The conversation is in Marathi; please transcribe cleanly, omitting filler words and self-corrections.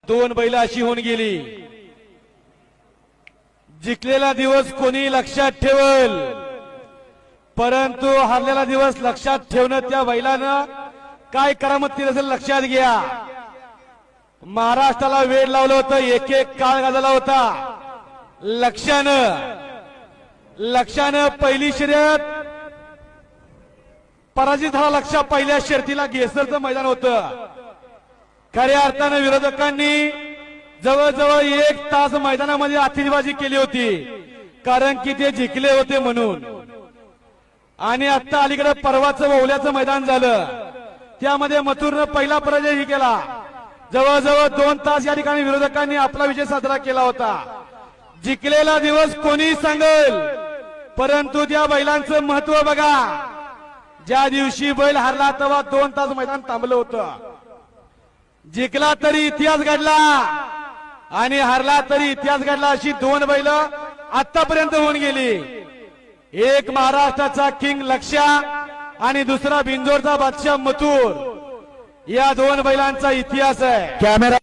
दोन बैल अशी होऊन गेली। जिंकलेला दिवस कोणी लक्षात ठेवल, परंतु हारलेला दिवस लक्षात ठेवणं त्या बैलानं काय करामत केली असेल लक्षात घ्या। महाराष्ट्राला वेळ लावलं होतं, एक एक काळ गाजला होता। लक्षानं पहिली शर्यत पराजित झाला। लक्षा पहिल्या शर्यतीला घेसरचं मैदान होतं। खऱ्या अर्थानं विरोधकांनी जवळजवळ 1 तास मैदानामध्ये आतिषबाजी केली होती, कारण की ते जिंकले होते म्हणून। आणि आता अलीकडे परवाचं वौल्याचं मैदान झालं, त्यामध्ये मथुरनं पहिला पराजय केला। जवळजवळ 2 तास या ठिकाणी विरोधकांनी आपला विजय साजरा केला होता। जिंकलेला दिवस कोणी सांगेल, परंतु त्या बैलांचं महत्व बघा। ज्या दिवशी बैल हारला तेव्हा 2 तास मैदान थांबलं होतं। जिंकला तरी इतिहास घडला आणि हारला तरी इतिहास घडला, अशी 2 बैल आतापर्यंत होऊन गेली। एक महाराष्ट्राचा किंग लक्ष्या आणि दुसरा बिंजोरचा बादशाह मथुर, या 2 बैलांचा इतिहास आहे। कॅमेरा